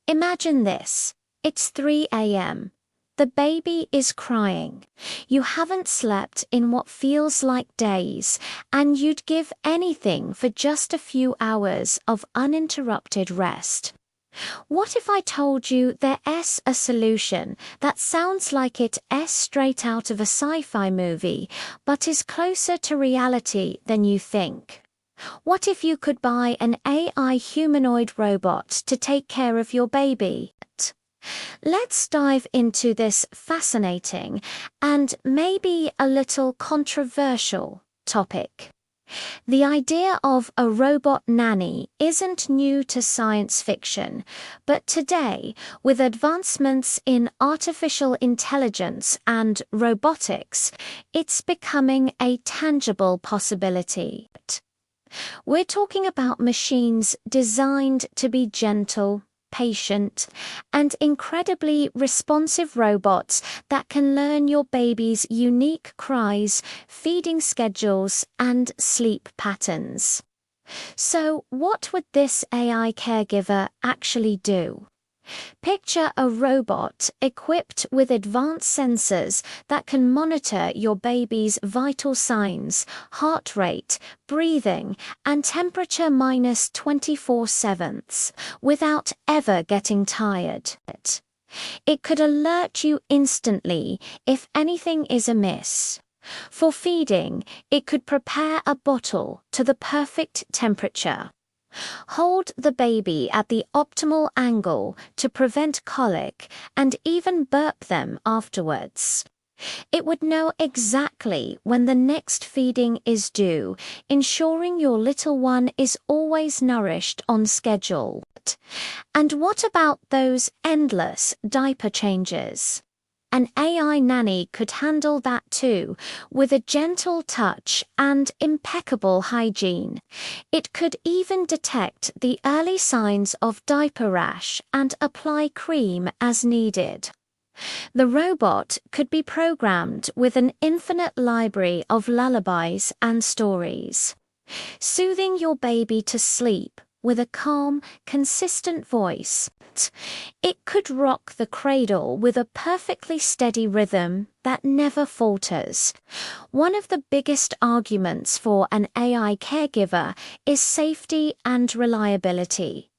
Imagine this. It's 3 a.m. The baby is crying. You haven't slept in what feels like days, and you'd give anything for just a few hours of uninterrupted rest. What if I told you there's a solution that sounds like it's straight out of a sci-fi movie, but is closer to reality than you think? What if you could buy an AI humanoid robot to take care of your baby? Let's dive into this fascinating and maybe a little controversial topic. The idea of a robot nanny isn't new to science fiction, but today, with advancements in artificial intelligence and robotics, it's becoming a tangible possibility. We're talking about machines designed to be gentle, patient, and incredibly responsive robots that can learn your baby's unique cries, feeding schedules, and sleep patterns. So, what would this AI caregiver actually do? Picture a robot equipped with advanced sensors that can monitor your baby's vital signs, heart rate, breathing, and temperature minus 24/7 without ever getting tired. It could alert you instantly if anything is amiss. For feeding, it could prepare a bottle to the perfect temperature. Hold the baby at the optimal angle to prevent colic, and even burp them afterwards. It would know exactly when the next feeding is due, ensuring your little one is always nourished on schedule. And what about those endless diaper changes? An AI nanny could handle that too, with a gentle touch and impeccable hygiene. It could even detect the early signs of diaper rash and apply cream as needed. The robot could be programmed with an infinite library of lullabies and stories, soothing your baby to sleep with a calm, consistent voice. It could rock the cradle with a perfectly steady rhythm that never falters. One of the biggest arguments for an AI caregiver is safety and reliability.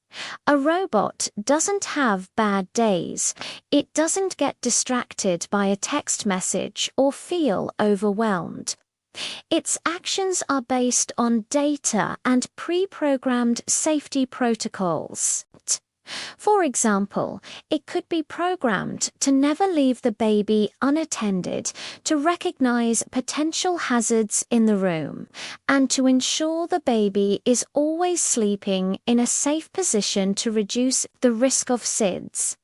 A robot doesn't have bad days. It doesn't get distracted by a text message or feel overwhelmed. Its actions are based on data and pre-programmed safety protocols. For example, it could be programmed to never leave the baby unattended, to recognize potential hazards in the room, and to ensure the baby is always sleeping in a safe position to reduce the risk of SIDS.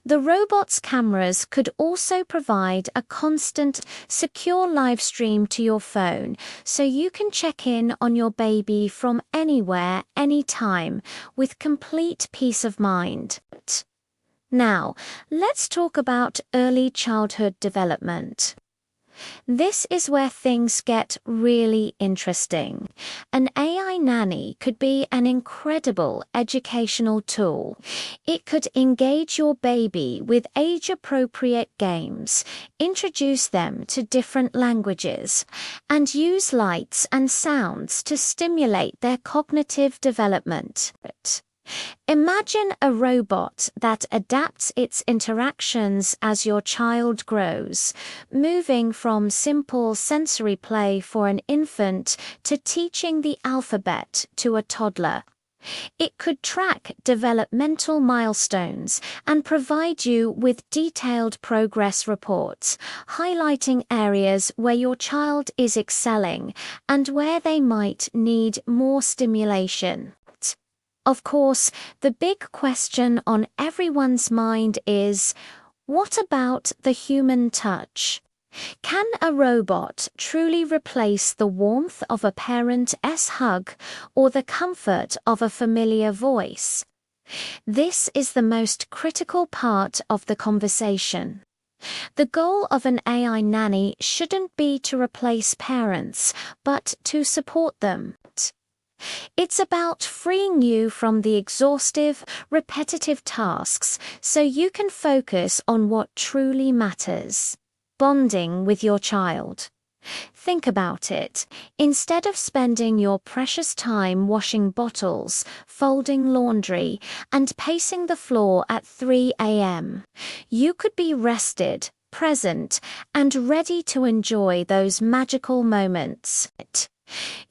The robot's cameras could also provide a constant, secure live stream to your phone, so you can check in on your baby from anywhere, anytime, with complete peace of mind. Now, let's talk about early childhood development. This is where things get really interesting. An AI nanny could be an incredible educational tool. It could engage your baby with age-appropriate games, introduce them to different languages, and use lights and sounds to stimulate their cognitive development. Imagine a robot that adapts its interactions as your child grows, moving from simple sensory play for an infant to teaching the alphabet to a toddler. It could track developmental milestones and provide you with detailed progress reports, highlighting areas where your child is excelling and where they might need more stimulation. Of course, the big question on everyone's mind is, what about the human touch? Can a robot truly replace the warmth of a parent's hug or the comfort of a familiar voice? This is the most critical part of the conversation. The goal of an AI nanny shouldn't be to replace parents, but to support them. It's about freeing you from the exhaustive, repetitive tasks so you can focus on what truly matters: bonding with your child. Think about it. Instead of spending your precious time washing bottles, folding laundry, and pacing the floor at 3 a.m., you could be rested, present, and ready to enjoy those magical moments.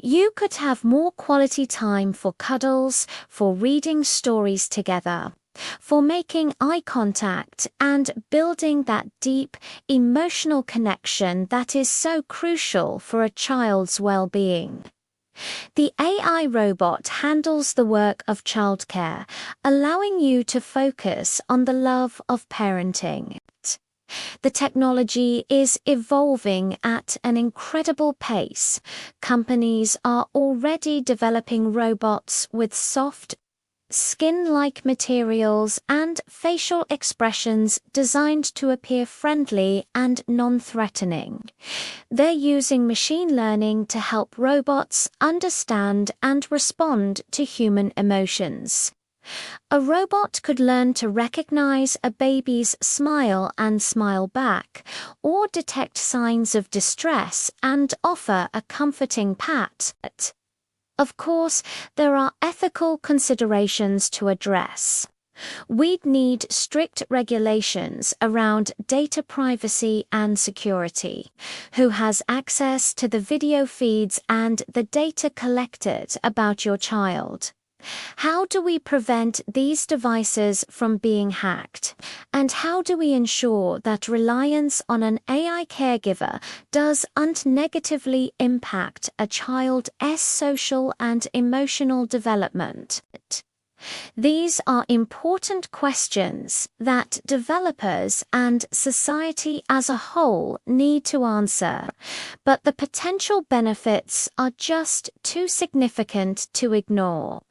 You could have more quality time for cuddles, for reading stories together, for making eye contact and building that deep, emotional connection that is so crucial for a child's well-being. The AI robot handles the work of childcare, allowing you to focus on the love of parenting. The technology is evolving at an incredible pace. Companies are already developing robots with soft, skin-like materials and facial expressions designed to appear friendly and non-threatening. They're using machine learning to help robots understand and respond to human emotions. A robot could learn to recognize a baby's smile and smile back, or detect signs of distress and offer a comforting pat. Of course, there are ethical considerations to address. We'd need strict regulations around data privacy and security. Who has access to the video feeds and the data collected about your child? How do we prevent these devices from being hacked? And how do we ensure that reliance on an AI caregiver doesn't negatively impact a child's social and emotional development? These are important questions that developers and society as a whole need to answer, but the potential benefits are just too significant to ignore.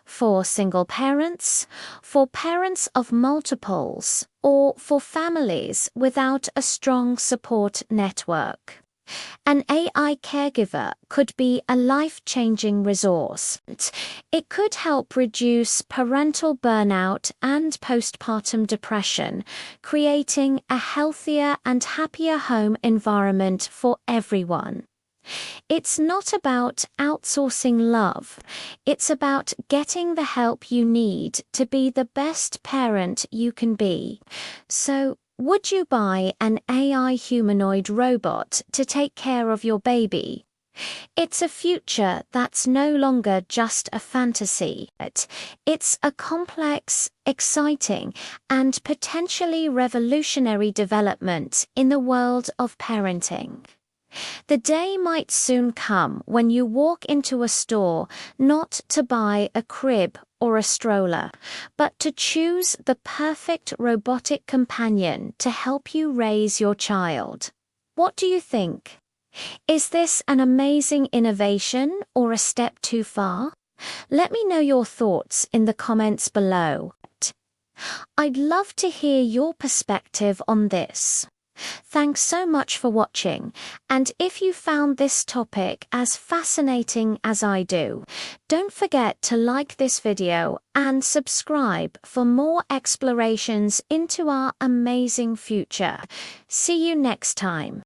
For single parents, for parents of multiples, or for families without a strong support network. An AI caregiver could be a life-changing resource. It could help reduce parental burnout and postpartum depression, creating a healthier and happier home environment for everyone. It's not about outsourcing love. It's about getting the help you need to be the best parent you can be. So, would you buy an AI humanoid robot to take care of your baby? It's a future that's no longer just a fantasy. It's a complex, exciting, and potentially revolutionary development in the world of parenting. The day might soon come when you walk into a store not to buy a crib or a stroller, but to choose the perfect robotic companion to help you raise your child. What do you think? Is this an amazing innovation or a step too far? Let me know your thoughts in the comments below. I'd love to hear your perspective on this. Thanks so much for watching, and if you found this topic as fascinating as I do, don't forget to like this video and subscribe for more explorations into our amazing future. See you next time.